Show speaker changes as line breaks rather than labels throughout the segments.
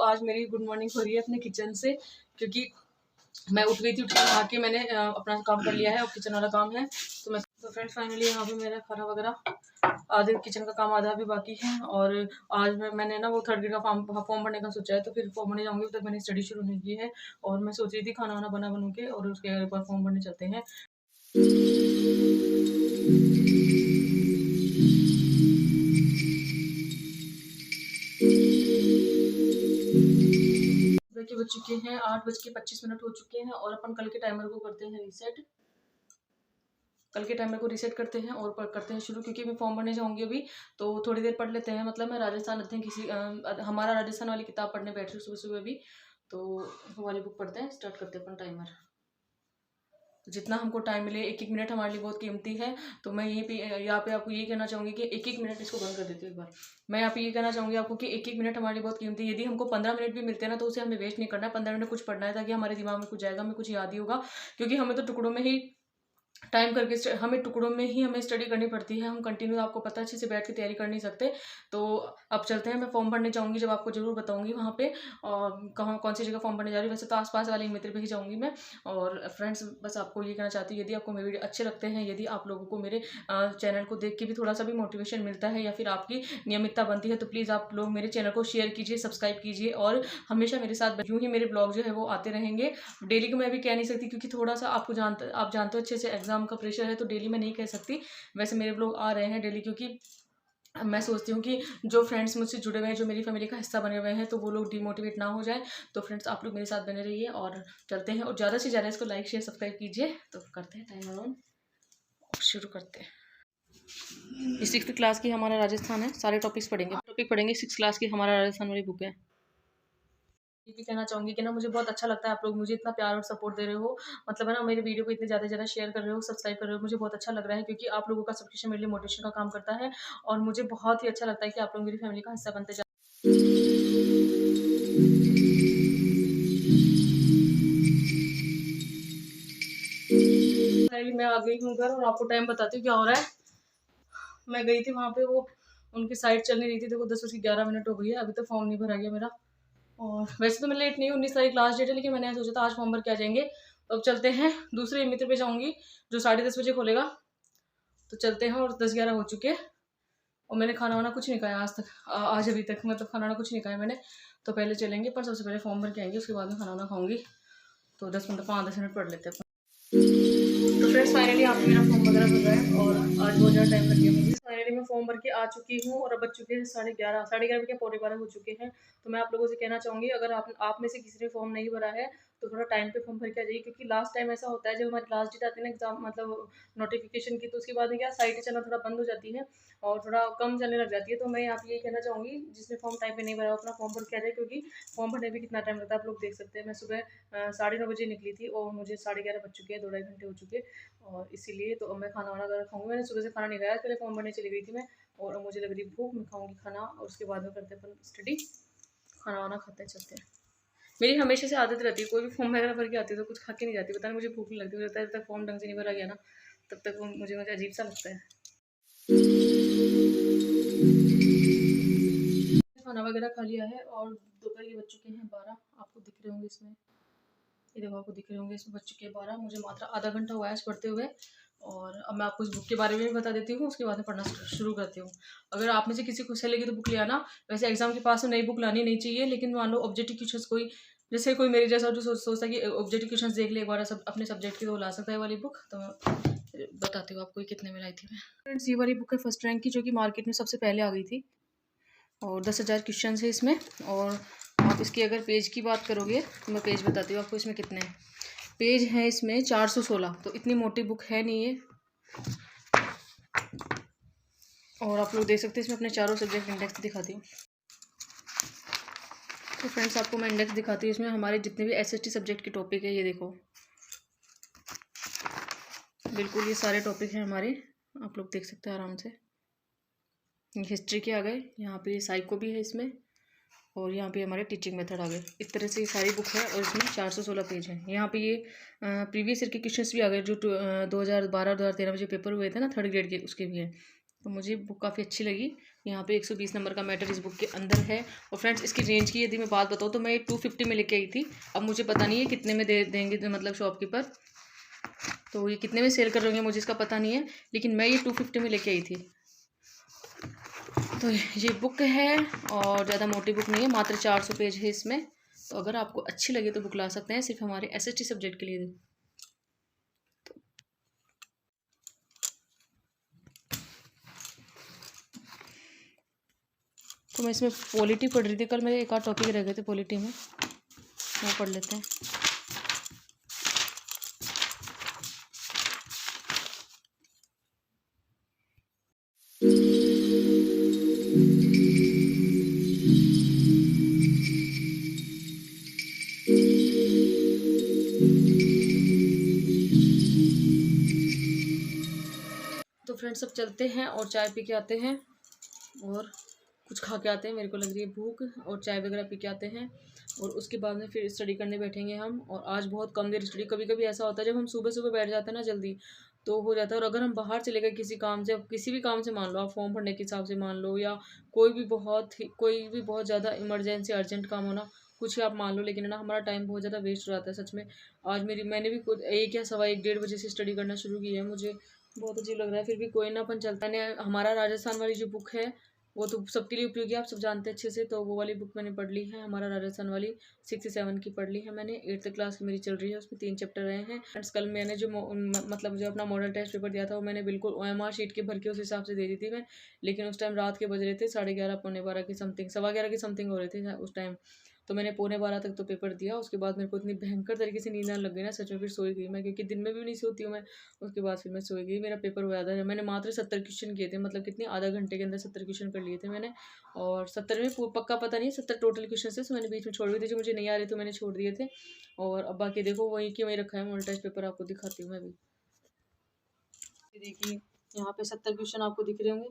आज मेरी good morning हो रही है अपने किचन से, क्योंकि मैं उठ गई थी। उठ के नहा के मैंने अपना काम कर लिया है और किचन वाला काम है। तो फ्रेंड्स फाइनली यहाँ पे मेरा खाना वगैरह आधे किचन का काम आधा भी बाकी है। और आज मैंने ना वो थर्ड ग्रेड का फॉर्म भरने का सोचा है, तो फिर फॉर्म भरने जाऊँगी। तब मैंने स्टडी शुरू नहीं की है और मैं सोच रही थी खाना वाना बनू के और उसके बाद फॉर्म भरने चलते हैं। के बज चुके हैं 8:25 हो चुके हैं और अपन कल के टाइमर को करते हैं रीसेट। कल के टाइमर को रीसेट करते हैं और करते हैं शुरू, क्योंकि मैं फॉर्म भरने जाऊंगी अभी। तो थोड़ी देर पढ़ लेते हैं। मतलब मैं राजस्थान अध्ययन हमारा राजस्थान वाली किताब पढ़ने बैठ रही हूँ सुबह सुबह अभी। तो वो वाली बुक पढ़ते हैं, स्टार्ट करते हैं अपन टाइमर। जितना हमको टाइम मिले, 1-1 मिनट हमारे लिए बहुत कीमती है। तो मैं यहाँ पे आपको ये कहना चाहूँगी कि 1-1 मिनट, इसको बंद कर देती हूँ एक बार। मैं यहाँ पे ये कहना चाहूँगी आपको कि 1-1 मिनट हमारे लिए बहुत कीमती है। यदि हमको 15 मिनट भी मिलते हैं ना, तो उसे हमें वेस्ट नहीं करना है। 15 मिनट कुछ पढ़ना है, ताकि हमारे दिमाग में कुछ जाएगा, हमें कुछ याद ही होगा। क्योंकि हमें तो टुकड़ों में ही टाइम करके हमें टुकड़ों में ही हमें स्टडी करनी पड़ती है। हम कंटिन्यू, आपको पता है, अच्छे से बैठ के तैयारी कर नहीं सकते। तो अब चलते हैं। मैं फॉर्म भरने जाऊंगी, जब आपको जरूर बताऊंगी वहाँ पे कहाँ कौन सी जगह फॉर्म भरने जा रही हूँ। वैसे तो आसपास वाले मित्र पे ही जाऊंगी मैं। और फ्रेंड्स, बस आपको ये कहना चाहती हूँ, यदि आपको मेरे वीडियो अच्छे लगते हैं, यदि आप लोगों को मेरे चैनल को देख के भी थोड़ा सा भी मोटिवेशन मिलता है या फिर आपकी नियमितता बनती है, तो प्लीज़ आप लोग मेरे चैनल को शेयर कीजिए, सब्सक्राइब कीजिए और हमेशा मेरे साथ यूँ ही मेरे ब्लॉग जो है वो आते रहेंगे। डेली को मैं भी कह नहीं सकती, क्योंकि थोड़ा सा आप जानते हो अच्छे से एग्जाम का प्रेशर है, तो डेली मैं नहीं कह सकती। वैसे मेरे ब्लॉग आ रहे हैं डेली, क्योंकि मैं सोचती हूँ कि जो फ्रेंड्स मुझसे जुड़े हुए हैं, जो मेरी फैमिली का हिस्सा बने हुए हैं, तो वो लोग डिमोटिवेट ना हो जाए। तो फ्रेंड्स, आप लोग मेरे साथ बने रहिए और चलते हैं। और ज़्यादा से ज़्यादा इसको लाइक शेयर सब्सक्राइब कीजिए। तो करते हैं टाइमर ऑन, शुरू करते हैं। ये 6th क्लास की हमारा राजस्थान है। सारे टॉपिक्स पढ़ेंगे 6th क्लास की हमारा राजस्थान वाली बुक है। ये भी कहना चाहूँगी कि ना, मुझे बहुत अच्छा लगता है आप लोग मुझे इतना प्यार और सपोर्ट दे रहे हो। मतलब है ना, मेरे वीडियो को इतने ज़्यादा ज़्यादा शेयर कर रहे हो, सब्सक्राइब कर रहे हो। मुझे बहुत अच्छा लग रहा है, क्योंकि आप लोगों का सब्सक्रिप्शन मेरे लिए मोटिवेशन का काम करता है। और मुझे बहुत ही अच्छा लगता है कि आप लोग मेरी फैमिली का हिस्सा बनते जा। मैं आ गई हूँ घर और आपको टाइम बताती हूँ क्या हो रहा है। मैं गई थी वहाँ पे, वो उनकी साइड चल नहीं रही थी। देखो 10:11 हो गई है, अभी तक फॉर्म नहीं भरा गया मेरा। और वैसे तो मैं लेट नहीं हूँ, 19 तारीख लास्ट डेट है, लेकिन मैंने सोचा था आज फॉर्म भर के आ जाएंगे। तो अब चलते हैं, दूसरे मित्र पे जाऊँगी जो 10:30 खोलेगा। तो चलते हैं। और 10-11 हो चुके हैं और मैंने खाना वाना कुछ नहीं खाया आज तक, आज अभी तक। मतलब खाना वाना कुछ नहीं खाया मैंने। तो पहले चलेंगे, पर सबसे पहले फॉर्म भर के आएंगे, उसके बाद में खाना वाना खाऊंगी। तो 5-10 मिनट पढ़ लेते हैं। तो फ्रेंड्स फाइनली यहाँ पे मेरा फॉर्म वगैरह भर रहा है और आज बहुत ज़्यादा टाइम लग गया मुझे। फाइनली मैं फॉर्म भर के आ चुकी हूँ और अब बज चुके हैं 11:30। 11:30 के 11:45 हो चुके हैं। तो मैं आप लोगों से कहना चाहूँगी, अगर आप में से किसी ने फॉर्म नहीं भरा है, तो थोड़ा टाइम पे फॉर्म भर के आ जाइए। क्योंकि लास्ट टाइम ऐसा होता है, जब हमारी लास्ट डेट आती है ना एग्जाम, मतलब नोटिफिकेशन की, तो उसके बाद में क्या साइटें चलना थोड़ा बंद हो जाती है और थोड़ा कम चलने लग जाती है। तो मैं यहाँ पे यही कहना चाहूँगी, जिसने फॉर्म टाइम पे नहीं भरा, अपना फॉर्म भर के आ जाए। क्योंकि फॉर्म भरने में कितना टाइम लगता है आप लोग देख सकते हैं। मैं सुबह 9:30 बजे निकली थी और मुझे 11:30 बज चुके हैं, 2-2.5 घंटे हो चुके। और इसीलिए तो अब मैं खाना वाना अगर खाऊंगी। मैंने सुबह से खाना नहीं खाया, पहले फॉर्म भरने चली गई थी मैं। और अब मुझे लग रही भूख, मैं खाऊंगी खाना और उसके बाद में करते अपन स्टडी। खाना वाना खाते हैं, चलते हैं। मेरी हमेशा से आदत रहती है, कोई भी फॉर्म वगैरह भर के आती है तो कुछ खा के नहीं जाती। पता नहीं मुझे भूख नहीं लगती। मुझे लगता है जब तक फॉर्म ढंग से नहीं भरा गया ना, तब तक मुझे अजीब सा लगता है। खाना वगैरह खा लिया है और दोपहर के बज चुके हैं 12। आपको दिख रहे होंगे इसमें, ये देखो आपको दिख रहे होंगे, इसमें बज चुके हैं 12। मुझे मात्र आधा घंटा हुआ है इस पढ़ते हुए। और अब मैं आपको इस बुक के बारे में भी बता देती हूँ, उसके बाद में पढ़ना शुरू करती हूँ। अगर आप में से किसी को सही लगी तो बुक ले आना। वैसे एग्जाम के पास में नई बुक लानी नहीं चाहिए, लेकिन मान लो ऑब्जेक्टिव क्वेश्चंस कोई, जैसे कोई मेरे जैसा जो सोचता है कि ऑब्जेक्टिव क्वेश्चंस देख ले एक बार सब अपने सब्जेक्ट की, तो ला सकता है वाली बुक। तो बताती हूँ आपको कितने में लाई थी मैं। फ्रेंड्स, ये वाली बुक है फर्स्ट रैंक की, जो कि मार्केट में सबसे पहले आ गई थी। और 10,000 क्वेश्चन है इसमें। और आप इसकी अगर पेज की बात करोगे तो मैं पेज बताती हूँ आपको इसमें कितने हैं। पेज है इसमें 416, तो इतनी मोटी बुक है नहीं ये। और आप लोग देख सकते हैं इसमें अपने चारों सब्जेक्ट इंडेक्स दिखाती हूँ। तो फ्रेंड्स, आपको मैं इंडेक्स दिखाती हूँ। इसमें हमारे जितने भी SST सब्जेक्ट के टॉपिक है, ये देखो, बिल्कुल ये सारे टॉपिक हैं हमारे, आप लोग देख सकते हैं आराम से। हिस्ट्री के आ गए, यहाँ पे साइको भी है इसमें, और यहाँ पे हमारे टीचिंग मेथड आ गए। इस तरह से ये सारी बुक है और इसमें 416 पेज हैं। यहाँ पे ये प्रीवियस ईयर के क्वेश्चंस भी आ गए, जो 2012-2013 में जो पेपर हुए थे ना थर्ड ग्रेड के, उसके भी हैं। तो मुझे बुक काफ़ी अच्छी लगी यहाँ पे 120 नंबर का मैटर इस बुक के अंदर है। और फ्रेंड्स इसकी रेंज की यदि मैं बात बताऊँ तो मैं 250 में लेके आई थी। अब मुझे पता नहीं है कितने में दे देंगे मतलब शॉपकीपर, तो ये कितने में सेल कर रहे होंगे मुझे इसका पता नहीं है, लेकिन मैं ये 250 में लेके आई थी। तो ये बुक है और ज़्यादा मोटी बुक नहीं है, मात्र 400 पेज है इसमें। तो अगर आपको अच्छी लगे तो बुक ला सकते हैं, सिर्फ हमारे SST सब्जेक्ट के लिए। तो मैं इसमें पॉलिटी पढ़ रही थी, कल मेरे एक आध टॉपिक रह गए थे पॉलिटी में, वो पढ़ लेते हैं। तो फ्रेंड्स अब चलते हैं और चाय पी के आते हैं और कुछ खा के आते हैं, मेरे को लग रही है भूख, और चाय वगैरह पी के आते हैं और उसके बाद में फिर स्टडी करने बैठेंगे हम। और आज बहुत कम देर स्टडी, कभी कभी ऐसा होता है जब हम सुबह सुबह बैठ जाते हैं ना जल्दी तो हो जाता है। और अगर हम बाहर चले गए किसी काम से, किसी भी काम से, मान लो आप फॉर्म भरने के हिसाब से मान लो, या कोई भी बहुत ज़्यादा इमरजेंसी अर्जेंट काम होना, कुछ ही आप मान लो, लेकिन है ना हमारा टाइम बहुत ज़्यादा वेस्ट हो जाता है सच में। आज मैंने भी खुद 1 या सवा 1 1:30 बजे से स्टडी करना शुरू की है। मुझे बहुत अजीब लग रहा है, फिर भी कोई ना, अपन चलता है। हमारा राजस्थान वाली जो बुक है वो तो सबके लिए उपयोगी, आप सब जानते हैं अच्छे से। तो वो वाली बुक मैंने पढ़ ली है, हमारा राजस्थान वाली 6 7 की पढ़ ली है मैंने। 8th क्लास की मेरी चल रही है, उसमें 3 चैप्टर रहे हैं। फ्रेंड्स कल मैंने मतलब जो अपना मॉडल टेस्ट पेपर दिया था वो मैंने बिल्कुल OMR शीट के भर के उस हिसाब से दे दी थी मैं। लेकिन उस टाइम रात के बज रहे थे 11:30 11:45 की समथिंग, 11:15 की समथिंग हो रहे थे उस टाइम। तो मैंने 11:15 तक तो पेपर दिया। उसके बाद मेरे को इतनी भयंकर तरीके से नींद आने लग गई ना, सच में फिर सोई गई मैं, क्योंकि दिन में भी नहीं सोती हूँ मैं। उसके बाद फिर मैं सोई गई, मेरा पेपर हुआ था। मैंने मात्र 70 क्वेश्चन किए थे, मतलब कितने, आधा घंटे के अंदर 70 क्वेश्चन कर लिए थे मैंने। और 70 में पक्का पता नहीं है 70 टोटल क्वेश्चन थे, तो मैंने बीच में छोड़ दिए थे, जो मुझे नहीं आ रहे तो मैंने छोड़ दिए थे। और अब बाकी देखो वही कि वही रखा है मॉडल टेस्ट पेपर, आपको दिखाती हूँ मैं भी। देखिए यहाँ पे 70 क्वेश्चन आपको दिख रहे होंगे,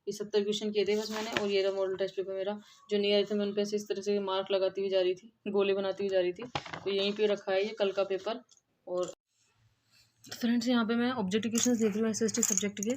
ये 70 क्वेश्चन किए थे बस मैंने। और ये रहा मॉडल टेस्ट पेपर मेरा, जो नहीं आए थे मैं उन पे इस तरह से मार्क लगाती हुई जा रही थी, गोले बनाती हुई जा रही थी। तो यहीं पे रखा है ये कल का पेपर। और फ्रेंड्स यहाँ पे मैं ऑब्जेक्टिव क्वेश्चन देख रही हूँ SST सब्जेक्ट के।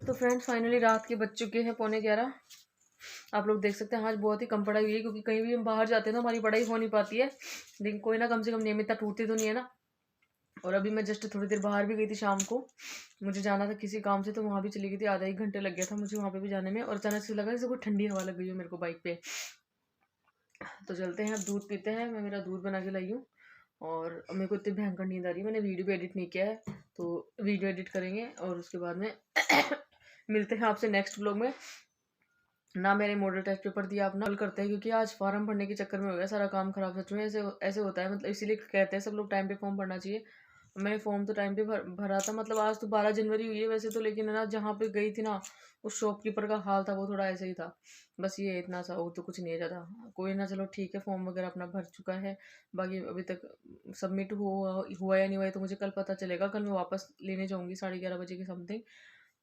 तो फ्रेंड्स फाइनली रात के बज चुके हैं 11:15। आप लोग देख सकते हैं आज बहुत ही कम पढ़ाई हुई है, क्योंकि कहीं भी हम बाहर जाते हैं ना हमारी पढ़ाई हो नहीं पाती है। लेकिन कोई ना, कम से कम नियमितता टूटती तो नहीं है ना। और अभी मैं जस्ट थोड़ी देर बाहर भी गई थी शाम को, मुझे जाना था किसी काम से, तो वहाँ भी चली गई थी। आधा 1 घंटे लग गया था मुझे वहाँ पे भी जाने में। और अचानक से लगा जैसे कोई ठंडी हवा लग गई है मेरे को बाइक पे। तो चलते हैं, अब दूध पीते हैं। मैं मेरा दूध बना के लाई हूँ और अब मेरे को इतनी भयंकर नींद आ रही है। मैंने वीडियो भी एडिट नहीं किया है, तो वीडियो एडिट करेंगे और उसके बाद में मिलते हैं आपसे नेक्स्ट ब्लॉग में। ना मैंने मॉडल टेस्ट पेपर दिया, अपना कल करते हैं, क्योंकि आज फॉर्म भरने के चक्कर में हो गया सारा काम खराब। सच में ऐसे ऐसे होता है, मतलब इसीलिए कहते हैं सब लोग टाइम पे फॉर्म भरना चाहिए। मैंने फॉर्म तो टाइम पे भरा था, मतलब आज तो 12 जनवरी हुई है वैसे तो, लेकिन है ना जहाँ पे गई थी ना उस शॉपकीपर का हाल था वो थोड़ा ऐसे ही था। बस ये इतना सा, वो तो कुछ नहीं है ज़्यादा। कोई ना, चलो ठीक है, फॉर्म वगैरह अपना भर चुका है। बाकी अभी तक सबमिट हुआ या नहीं हुआ है तो मुझे कल पता चलेगा। कल मैं वापस लेने जाऊँगी 11:30 बजे की समथिंग।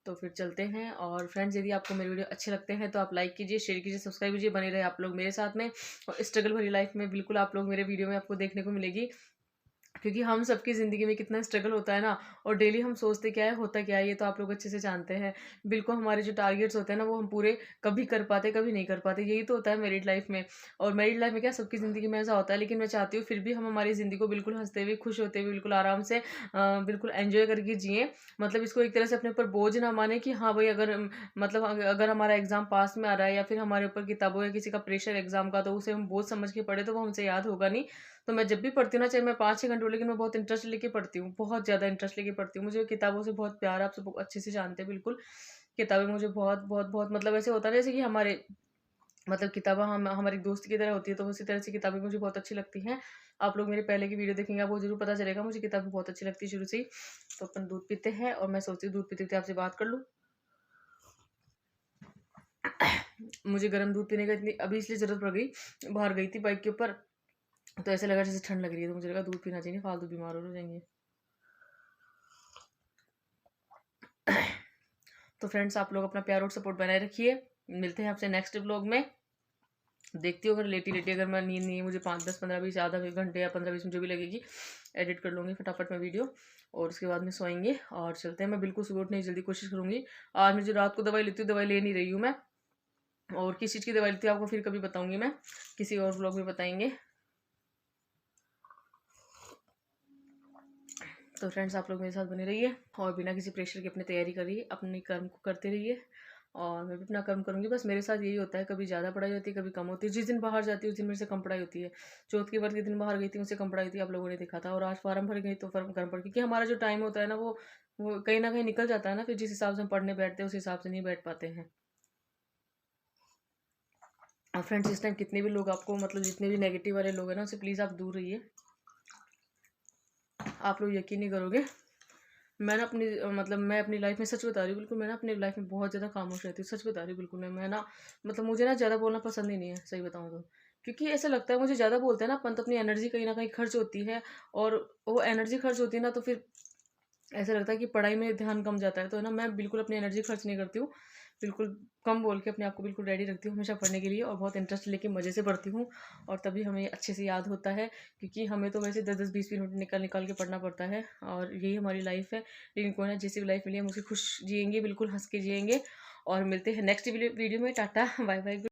तो फिर चलते हैं। और फ्रेंड्स यदि आपको मेरे वीडियो अच्छे लगते हैं तो आप लाइक कीजिए, शेयर कीजिए, सब्सक्राइब कीजिए, बने रहे आप लोग मेरे साथ में। और स्ट्रगल भरी लाइफ में बिल्कुल आप लोग मेरे वीडियो में आपको देखने को मिलेगी, क्योंकि हम सबकी ज़िंदगी में कितना स्ट्रगल होता है ना। और डेली हम सोचते क्या है, होता क्या है, ये तो आप लोग अच्छे से जानते हैं। बिल्कुल हमारे जो टारगेट्स होते हैं ना वो हम पूरे कभी कर पाते, कभी नहीं कर पाते। यही तो होता है मैरिड लाइफ में। और मैरिड लाइफ में क्या, सबकी ज़िंदगी में ऐसा होता है। लेकिन मैं चाहती हूँ फिर भी हम हमारी ज़िंदगी को बिल्कुल हंसते हुए, खुश होते हुए, बिल्कुल आराम से बिल्कुल एंजॉय करके जिए। मतलब इसको एक तरह से अपने ऊपर बोझ ना माने कि हाँ भाई, अगर मतलब अगर हमारा एग्जाम पास में आ रहा है या फिर हमारे ऊपर किताबों या किसी का प्रेशर एग्जाम का, तो उसे हम बोझ समझ के पढ़े तो वो हमसे याद होगा नहीं। तो मैं जब भी पढ़ती हूँ ना, चाहे मैं 5 6 घंटे लेकिन मैं बहुत इंटरेस्ट लेके पढ़ती हूँ, बहुत ज़्यादा इंटरेस्ट लेके पढ़ती हूँ। मुझे किताबों से बहुत प्यार है, आप सब अच्छे से जानते हैं बिल्कुल। किताबें मुझे बहुत बहुत बहुत, मतलब ऐसे होता है जैसे कि हमारे, मतलब किताबें हम हमारी दोस्त की तरह होती है, तो उसी तरह से किताबें मुझे बहुत अच्छी लगती हैं। आप लोग मेरे पहले की वीडियो देखेंगे, आपको जरूर पता चलेगा मुझे किताबें बहुत अच्छी लगती है शुरू से ही। तो अपन दूध पीते हैं और मैं सोचती हूँ दूध पीते पीते आपसे बात कर लूँ। मुझे गर्म दूध पीने का इतनी अभी इसलिए ज़रूरत पड़ गई, बाहर गई थी बाइक के ऊपर, तो ऐसे लगा जैसे ठंड लग रही है, तो मुझे लगा दूध पीना चाहिए, फालतू बीमार हो जाएंगे। तो फ्रेंड्स आप लोग अपना प्यार और सपोर्ट बनाए रखिए। मिलते हैं आपसे नेक्स्ट व्लॉग में। देखती हूँ अगर लेटी लेटी अगर मैं नींद नहीं, मुझे 5 10 15 20 आधा घंटे या 15 20 मिनट जो भी लगेगी, एडिट कर लूँगी फटाफट में वीडियो, और उसके बाद में सोएंगे और चलते हैं। मैं बिल्कुल सुबह उठने की जल्दी कोशिश करूँगी। आज मैं जो रात को दवाई लेती हूँ, दवाई ले नहीं रही हूँ मैं, और किस चीज़ की दवाई लेती हूँ आपको फिर कभी बताऊँगी मैं, किसी और व्लॉग में बताएंगे। तो फ्रेंड्स आप लोग मेरे साथ बने रहिए और बिना किसी प्रेशर के अपनी तैयारी करिए, अपने कर्म को करते रहिए, और मैं भी अपना कर्म करूँगी। बस मेरे साथ यही होता है, कभी ज़्यादा पढ़ाई होती है, कभी कम होती है। जिस दिन बाहर जाती है उस दिन मेरे से कम पढ़ाई होती है। चौथ के व्रत के दिन बाहर गई थी, मुझसे कम पढ़ाई थी, आप लोगों ने देखा था। और आज फार्म भर गई तो फॉर्म गर्म पड़, क्योंकि हमारा जो टाइम होता है ना वो कहीं ना कहीं निकल जाता है ना, फिर जिस हिसाब से हम पढ़ने बैठते हैं उस हिसाब से नहीं बैठ पाते हैं। और फ्रेंड्स इस टाइम कितने भी लोग आपको, मतलब जितने भी नेगेटिव वाले लोग हैं ना, उससे प्लीज़ आप दूर रहिए। आप लोग यकीन नहीं करोगे, मैं ना अपनी मतलब मैं अपनी लाइफ में सच बता रही हूँ बिल्कुल, मैं ना अपनी लाइफ में बहुत ज़्यादा खामोश रहती हूँ, सच बता रही हूँ बिल्कुल। मैं ना मतलब मुझे ना ज़्यादा बोलना पसंद ही नहीं है, सही बताऊँ तो। क्योंकि ऐसा लगता है मुझे, ज़्यादा बोलते हैं ना अपन तो अपनी एनर्जी कहीं ना कहीं खर्च होती है, और वो एनर्जी खर्च होती है ना, तो फिर ऐसा लगता है कि पढ़ाई में ध्यान कम जाता है। तो ना मैं बिल्कुल अपनी एनर्जी खर्च नहीं करती हूँ, बिल्कुल कम बोल के अपने आप को बिल्कुल रेडी रखती हूँ हमेशा पढ़ने के लिए, और बहुत इंटरेस्ट लेके मज़े से पढ़ती हूँ, और तभी हमें अच्छे से याद होता है। क्योंकि हमें तो वैसे 10 10 20 मिनट निकाल निकाल के पढ़ना पड़ता है, और यही हमारी लाइफ है। लेकिन कोई ना, जैसी भी लाइफ मिली है हम उसे खुश जिएंगे, बिल्कुल हंस के जिएंगे। और मिलते हैं नेक्स्ट वीडियो में। Tata bye bye.